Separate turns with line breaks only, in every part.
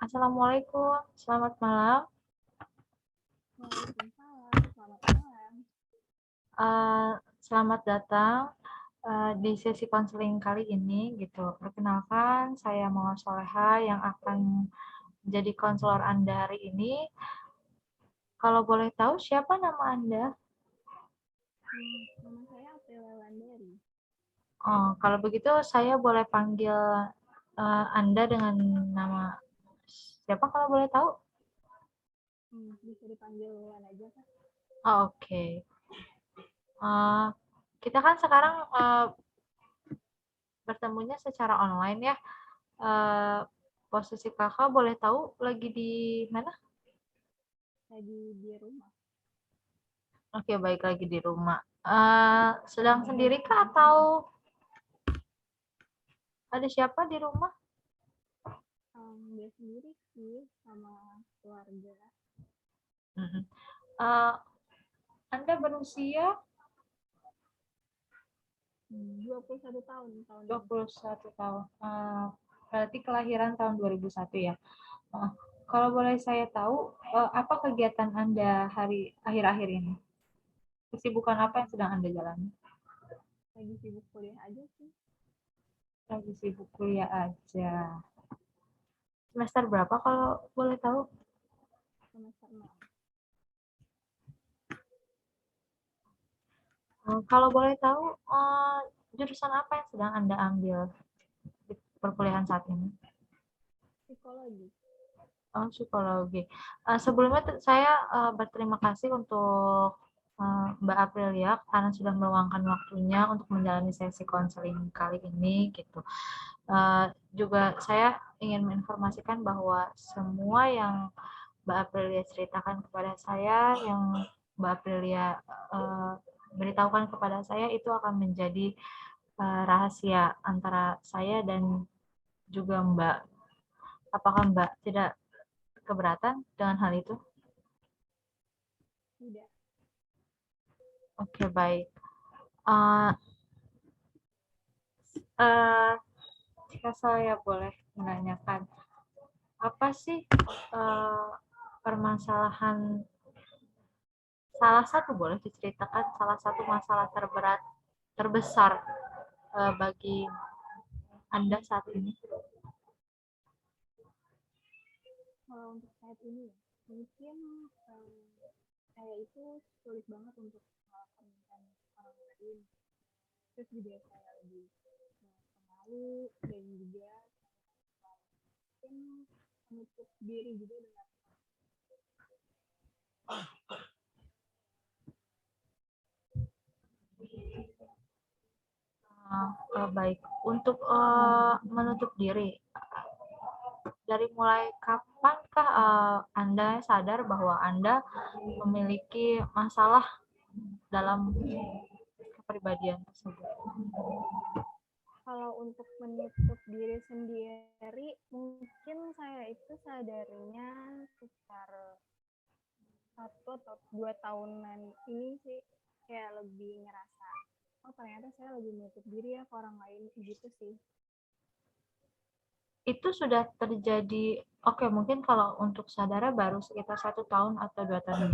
Assalamualaikum, selamat malam.
Waalaikumsalam, selamat malam.
Uh, Selamat datang di sesi konseling kali ini gitu. Perkenalkan, saya Mawar Soleha yang akan menjadi konselor Anda hari ini. Kalau boleh tahu siapa nama Anda?
Nama saya Aprila Landari.
Oh, kalau begitu saya boleh panggil Anda dengan nama siapa kalau boleh tahu?
Bisa dipanggil Wulan aja, Kak?
Oh, oke. Uh, kita kan sekarang bertemunya secara online ya. Posisi kakak boleh tahu lagi di mana?
Lagi di rumah.
Oke, baik, lagi di rumah. Sedang sendiri kah atau ada siapa di rumah?
Dia sendiri sih sama keluarga.
Anda berusia
21 tahun ini.
21 tahun. Berarti kelahiran tahun 2001 ya. Kalau boleh saya tahu, apa kegiatan Anda akhir-akhir ini? Kesibukan apa yang sedang Anda jalani?
Lagi sibuk kuliah aja sih.
Lagi sibuk kuliah aja. Semester berapa kalau boleh tahu?
Semester 6.
Kalau boleh tahu, jurusan apa yang sedang Anda ambil di perkuliahan saat ini?
Psikologi.
Oh, psikologi. Sebelumnya saya berterima kasih untuk Mbak Aprilia karena sudah meluangkan waktunya untuk menjalani sesi konseling kali ini gitu. Juga saya ingin menginformasikan bahwa semua yang Mbak Aprilia ceritakan kepada saya, yang Mbak Aprilia beritahukan kepada saya itu akan menjadi rahasia antara saya dan juga Mbak. Apakah Mbak tidak keberatan dengan hal itu?
Tidak.
Oke, baik. Uh, uh, Jika saya boleh menanyakan, apa sih uh, permasalahan, salah satu boleh diceritakan salah satu masalah terberat, terbesar bagi Anda saat ini?
Kalau untuk saat ini, mungkin saya itu sulit banget untuk melakukan orang lain. Terus juga saya lebih malu dan juga mungkin menutup diri juga dengan
Baik, untuk menutup diri, dari mulai kapankah Anda sadar bahwa Anda memiliki masalah dalam kepribadian tersebut?
kalau untuk menutup diri sendiri mungkin saya itu sadarnya sekitar 1 atau 2 tahunan ini sih, kayak lebih ngerasa oh ternyata saya lebih menutup diri ya ke orang lain gitu sih.
Itu sudah terjadi, oke, mungkin kalau untuk saudara baru sekitar 1 tahun atau 2 tahun.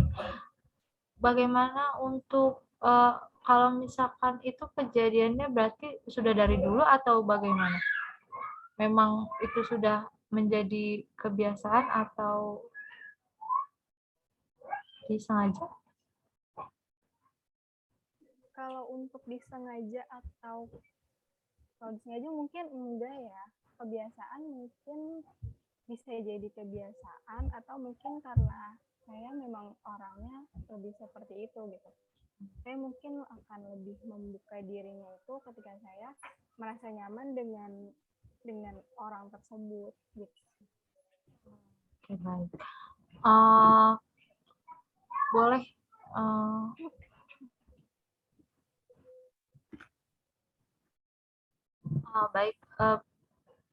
Bagaimana untuk kalau misalkan itu kejadiannya berarti sudah dari dulu atau bagaimana? Memang itu sudah menjadi kebiasaan atau disengaja?
Kalau untuk disengaja atau kalau disengaja mungkin enggak ya, kebiasaan mungkin bisa jadi kebiasaan atau mungkin karena saya memang orangnya lebih seperti itu gitu. Saya mungkin akan lebih membuka dirinya itu ketika saya merasa nyaman dengan orang tersebut gitu.
Oke, baik. Uh, Boleh baik,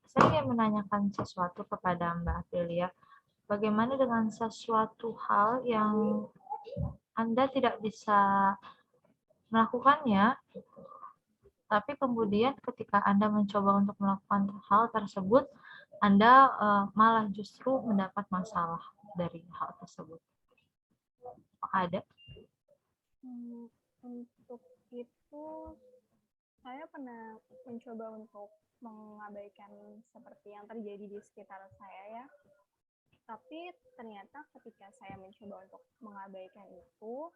saya ingin menanyakan sesuatu kepada Mbak Aprilia. Bagaimana dengan sesuatu hal yang Anda tidak bisa melakukannya Tapi kemudian ketika Anda mencoba untuk melakukan hal tersebut, Anda malah justru mendapat masalah dari hal tersebut. Apakah ada?
Untuk itu saya pernah mencoba untuk mengabaikan seperti yang terjadi di sekitar saya ya. Tapi ternyata ketika saya mencoba untuk mengabaikan itu,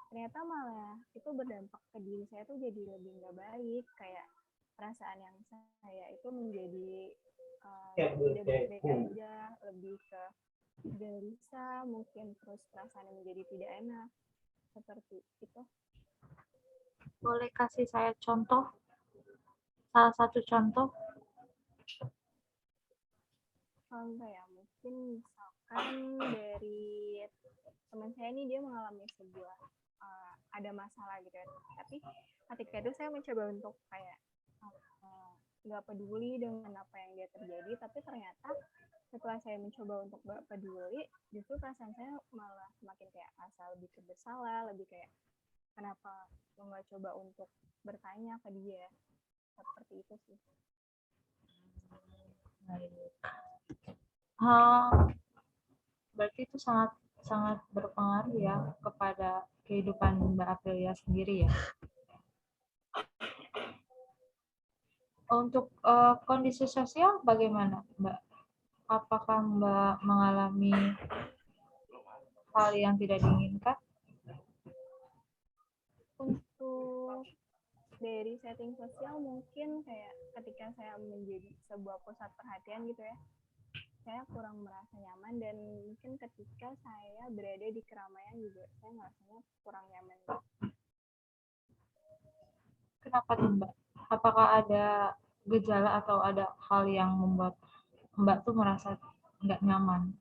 ternyata malah itu berdampak ke diri saya tuh jadi lebih nggak baik. Kayak perasaan yang saya itu menjadi tidak baik-baik aja, lebih ke gelisah, mungkin terus perasaan menjadi tidak enak, seperti itu.
Boleh kasih saya contoh? Salah satu contoh?
Contoh ya, mungkin misalkan dari teman saya ini dia mengalami sebuah ada masalah gitu ya. Tapi ketika itu saya mencoba untuk kayak nggak peduli dengan apa yang dia terjadi, tapi ternyata setelah saya mencoba untuk nggak peduli, justru perasaan saya malah semakin kayak rasa lebih bersalah, lebih kayak kenapa lo nggak coba untuk bertanya ke dia, seperti itu sih.
Berarti itu sangat sangat berpengaruh ya kepada kehidupan Mbak Aprilia sendiri ya. Untuk kondisi sosial bagaimana, Mbak? Apakah Mbak mengalami hal yang tidak diinginkan?
Untuk dari setting sosial mungkin kayak ketika saya menjadi sebuah pusat perhatian gitu ya, saya kurang merasa nyaman, dan mungkin ketika saya berada di keramaian juga saya ngerasanya kurang nyaman.
Kenapa tuh Mbak? Apakah ada gejala atau ada hal yang membuat Mbak tuh merasa nggak nyaman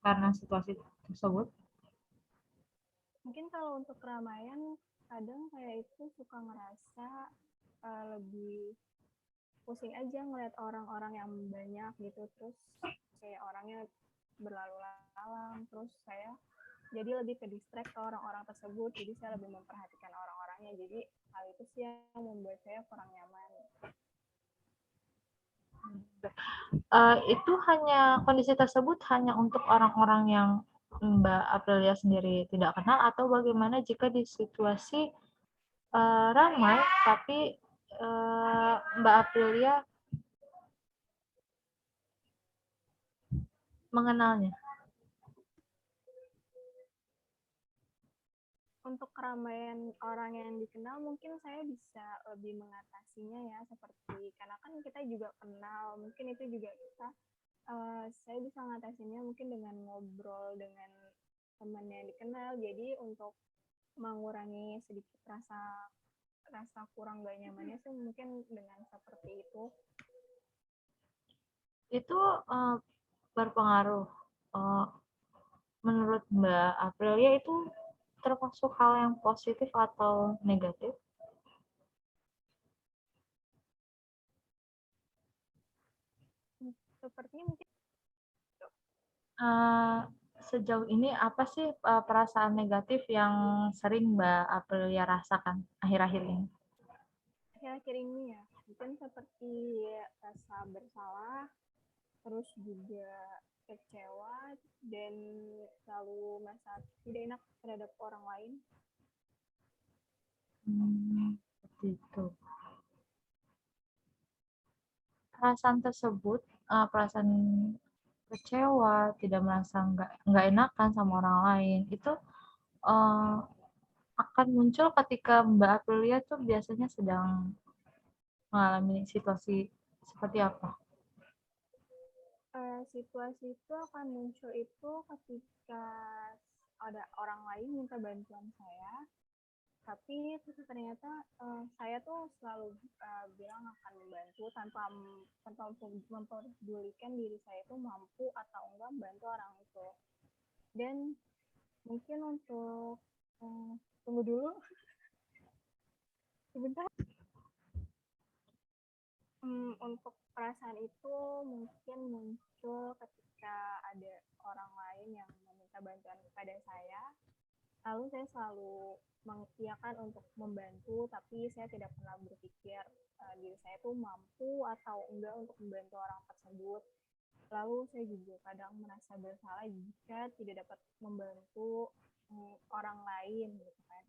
karena situasi tersebut?
Mungkin kalau untuk keramaian kadang saya itu suka ngerasa lebih pusing aja ngeliat orang-orang yang banyak gitu, terus kayak orangnya berlalu lalang, terus saya jadi lebih ke distract ke orang-orang tersebut, jadi saya lebih memperhatikan orang-orangnya, jadi hal itu sih yang membuat saya kurang nyaman.
Itu hanya kondisi tersebut hanya untuk orang-orang yang Mbak Aprilia sendiri tidak kenal, atau bagaimana jika di situasi ramai tapi Mbak Aprilia mengenalnya?
Untuk keramaian orang yang dikenal mungkin saya bisa lebih mengatasinya ya, seperti karena kan kita juga kenal, mungkin itu juga kita saya bisa mengatasinya mungkin dengan ngobrol dengan teman yang dikenal, jadi untuk mengurangi sedikit rasa kurang gak nyamannya sih mungkin dengan seperti itu.
Itu berpengaruh. Menurut Mbak Aprilia itu termasuk hal yang positif atau negatif?
Sepertinya mungkin
Sejauh ini apa sih perasaan negatif yang sering Mbak Aprilia rasakan akhir-akhir ini?
akhir-akhir ini ya mungkin seperti rasa bersalah, terus juga kecewa, dan selalu merasa tidak enak terhadap orang lain.
Seperti itu. Perasaan tersebut, perasaan kecewa, tidak merasa nggak enakan sama orang lain, itu akan muncul ketika Mbak Aprilia tuh biasanya sedang mengalami situasi seperti apa?
Situasi itu akan muncul itu ketika ada orang lain minta bantuan saya, tapi ternyata saya tuh selalu bilang akan membantu tanpa memperdulikan diri saya itu mampu atau enggak membantu orang itu. Dan mungkin untuk tunggu dulu sebentar. Untuk perasaan itu mungkin muncul ketika ada orang lain yang meminta bantuan kepada saya, Lalu saya selalu mengiyakan untuk membantu, tapi saya tidak pernah berpikir diri saya tuh mampu atau enggak untuk membantu orang tersebut. Lalu saya juga kadang merasa bersalah jika tidak dapat membantu orang lain gitu kan.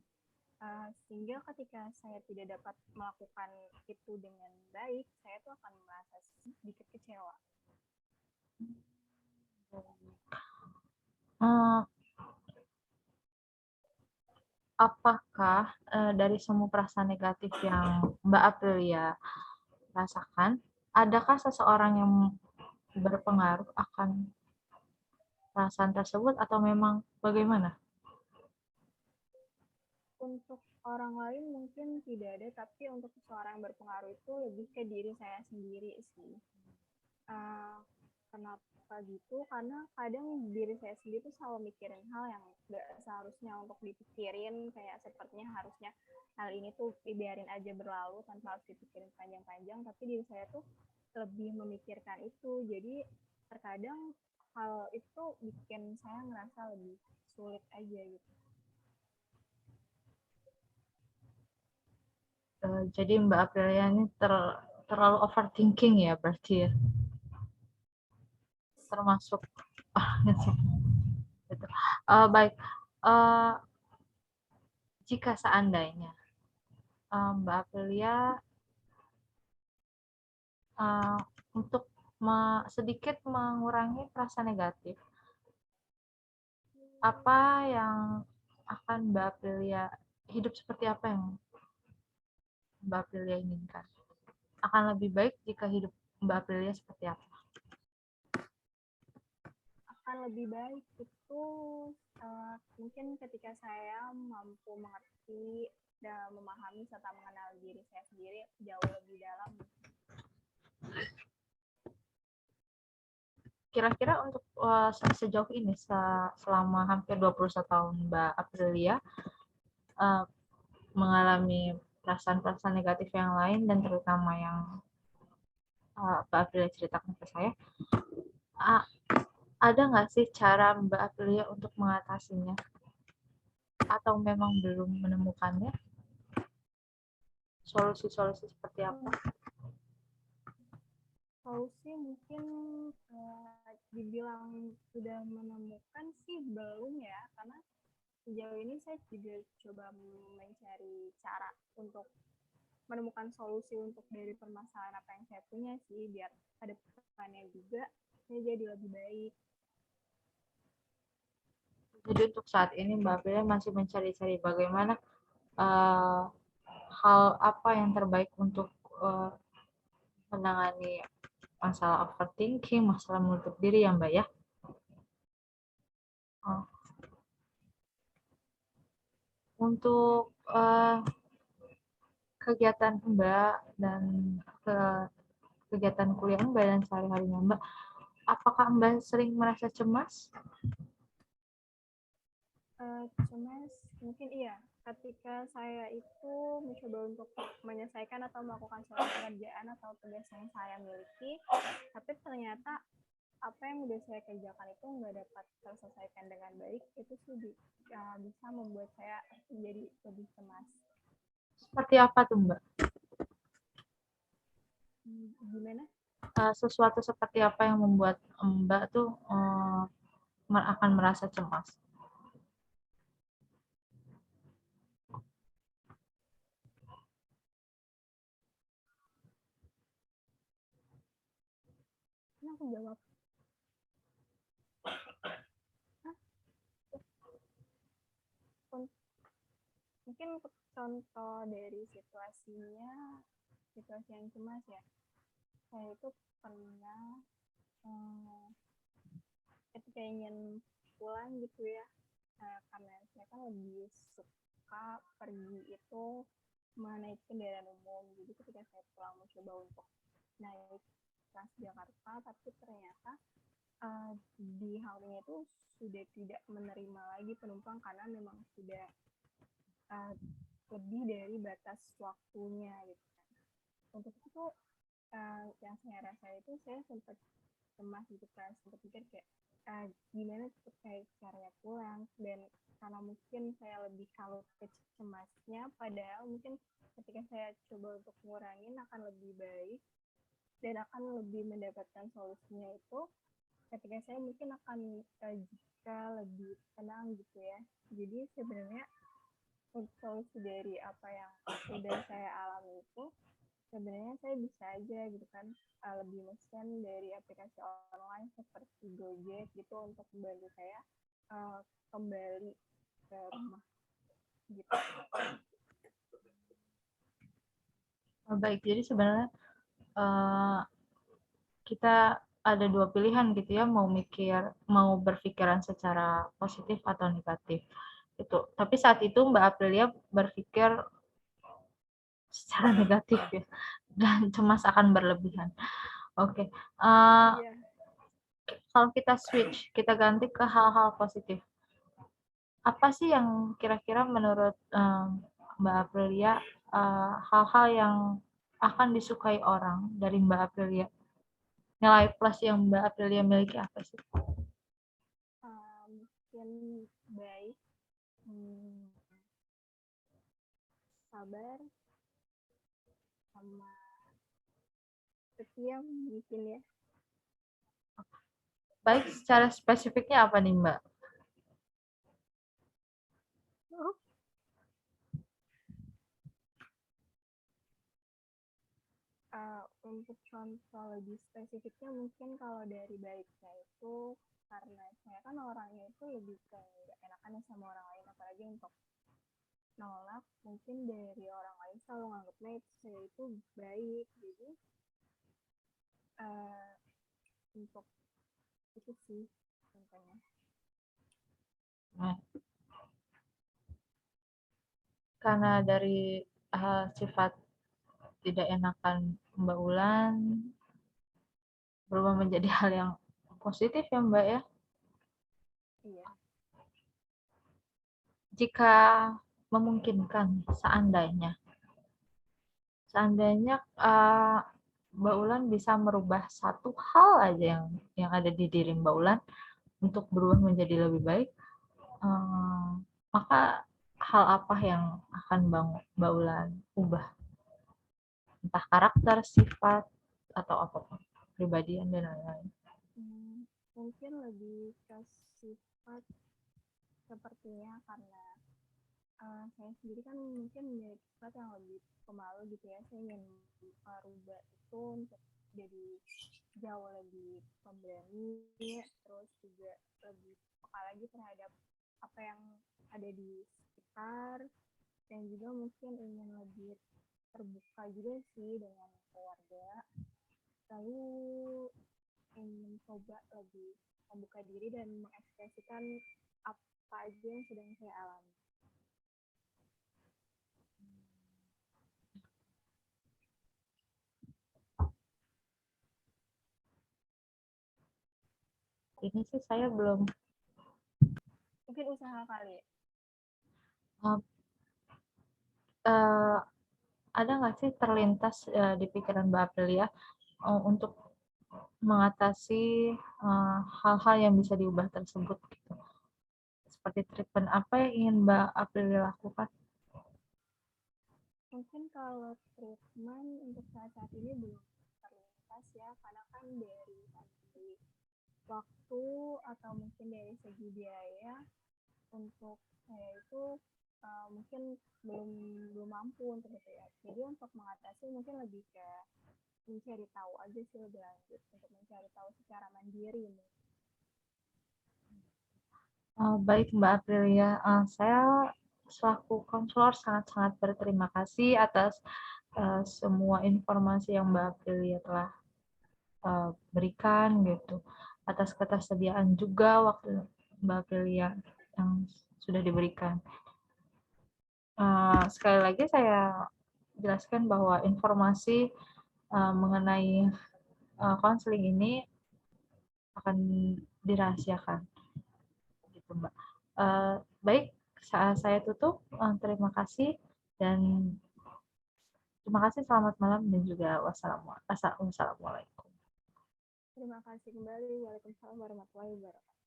Sehingga ketika saya tidak dapat melakukan itu dengan baik, saya tuh akan merasa sedikit kecewa.
Uh, apakah dari semua perasaan negatif yang Mbak Aprilia rasakan, adakah seseorang yang berpengaruh akan perasaan tersebut atau memang bagaimana?
Untuk orang lain mungkin tidak ada, tapi untuk seseorang yang berpengaruh itu lebih ke diri saya sendiri sih. Kenapa gitu? Karena kadang diri saya sendiri tuh selalu mikirin hal yang gak seharusnya untuk dipikirin, kayak sepertinya harusnya hal ini tuh dibiarin aja berlalu tanpa harus dipikirin panjang-panjang, tapi diri saya tuh lebih memikirkan itu. Jadi terkadang hal itu bikin saya ngerasa lebih sulit aja gitu.
Jadi Mbak Aprilia ini terlalu overthinking ya berarti ya, termasuk gitu. Baik, jika seandainya Mbak Aprilia untuk sedikit mengurangi perasaan negatif, apa yang akan Mbak Aprilia, hidup seperti apa yang Mbak Aprilia inginkan? Akan lebih baik jika hidup Mbak Aprilia seperti apa?
Akan lebih baik itu mungkin ketika saya mampu mengerti dan memahami serta mengenal diri saya sendiri jauh lebih dalam.
Kira-kira untuk sejauh ini selama hampir 21 tahun Mbak Aprilia mengalami perasaan-perasaan negatif yang lain dan terutama yang Mbak Aprilia ceritakan ke saya, ada nggak sih cara Mbak Aprilia untuk mengatasinya? Atau memang belum menemukannya? Solusi-solusi seperti apa?
Solusi mungkin dibilang sudah menemukan sih belum ya, karena sejauh ini saya juga coba mencari cara untuk menemukan solusi untuk dari permasalahan apa yang saya punya sih, biar ada depannya juga saya jadi lebih baik.
Jadi untuk saat ini Mbak Aprilia masih mencari-cari bagaimana hal apa yang terbaik untuk menangani masalah overthinking, masalah menutup diri ya Mbak ya. Untuk kegiatan Mbak dan kegiatan kuliah Mbak dan sehari-harinya Mbak, apakah Mbak sering merasa cemas?
Cemas mungkin iya, ketika saya itu mencoba untuk menyelesaikan atau melakukan suatu pekerjaan atau tugas yang saya miliki, tapi ternyata apa yang udah saya kerjakan itu nggak dapat terselesaikan dengan baik, itu sih bisa membuat saya jadi lebih cemas.
Seperti apa tuh Mbak?
Gimana?
Sesuatu seperti apa yang membuat Mbak tuh akan merasa cemas?
Ini aku jawab. Mungkin untuk contoh dari situasinya, situasi yang cemas ya, saya itu pernah ketika ingin pulang gitu ya, karena saya kan lebih suka pergi itu menaiki kendaraan umum. Jadi ketika saya pulang mencoba untuk naik Transjakarta, tapi ternyata di haltenya itu sudah tidak menerima lagi penumpang karena memang sudah lebih dari batas waktunya gitu kan. Untuk itu yang saya rasa itu saya sempat cemas gitu kan, sempat pikir kayak gimana kayak caranya pulang, dan karena mungkin saya lebih kalut ke cemasnya, padahal mungkin ketika saya coba untuk ngurangin akan lebih baik dan akan lebih mendapatkan solusinya itu ketika saya mungkin akan jika lebih tenang gitu ya. Jadi sebenarnya untuk solusi dari apa yang udah saya alami itu sebenarnya saya bisa aja gitu kan lebih mesen dari aplikasi online seperti Gojek gitu untuk membantu saya kembali ke rumah gitu.
Baik, jadi sebenarnya kita ada dua pilihan gitu ya, mau berpikiran secara positif atau negatif. Itu. Tapi saat itu Mbak Aprilia berpikir secara negatif ya, dan cemas akan berlebihan. Oke,
Iya.
kalau kita switch, kita ganti ke hal-hal positif. Apa sih yang kira-kira menurut Mbak Aprilia hal-hal yang akan disukai orang dari Mbak Aprilia? Nilai plus yang Mbak Aprilia miliki apa sih?
Mungkin baik, sabar, sama setia mungkin ya.
Baik, secara spesifiknya apa nih Mbak?
Untuk contoh lebih spesifiknya mungkin kalau dari baiknya itu karena saya kan orangnya itu lebih ke nggak enakan sama orang lain, apalagi untuk nolak mungkin dari orang lain selalu nganggapnya itu saya itu baik. Jadi untuk itu sih contohnya.
Karena dari sifat tidak enakan Mbak Ulan berubah menjadi hal yang positif ya Mbak ya.
Iya.
Jika memungkinkan, seandainya Mbak Ulan bisa merubah satu hal aja yang ada di diri Mbak Ulan untuk berubah menjadi lebih baik, maka hal apa yang akan Mbak Ulan ubah? Entah karakter, sifat, atau apapun, kepribadian dan lain-lain.
Mungkin lebih ke sifat sepertinya karena saya sendiri kan mungkin memiliki sifat yang lebih pemalu gitu ya. Saya ingin merubah itu untuk jadi jauh lebih pemberani, terus juga lebih peka lagi terhadap apa yang ada di sekitar, dan juga mungkin ingin lebih terbuka juga sih dengan keluarga. Lalu ingin coba lebih membuka diri dan mengekspresikan apa aja yang sedang saya alami.
Ini sih saya belum.
Mungkin usaha kali.
Ada nggak sih terlintas di pikiran Mbak Aprilia untuk mengatasi hal-hal yang bisa diubah tersebut gitu? Seperti treatment apa yang ingin Mbak Aprilia lakukan?
Mungkin kalau treatment untuk saat ini belum terlintas ya, karena kan dari segi waktu atau mungkin dari segi biaya untuk saya itu mungkin belum mampu untuk itu ya. Jadi untuk mengatasi mungkin lebih ke mencari tahu aja sih lebih lanjut, untuk mencari tahu secara mandiri.
Baik Mbak Aprilia, saya selaku konselor sangat-sangat berterima kasih atas semua informasi yang Mbak Aprilia telah berikan gitu, atas ketersediaan juga waktu Mbak Aprilia yang sudah diberikan. Sekali lagi saya jelaskan bahwa informasi mengenai konseling ini akan dirahasiakan, gitu Mbak. Baik, saya tutup. Terima kasih dan terima kasih. Selamat malam dan juga wassalamualaikum.
Terima kasih kembali. Waalaikumsalam warahmatullahi wabarakatuh.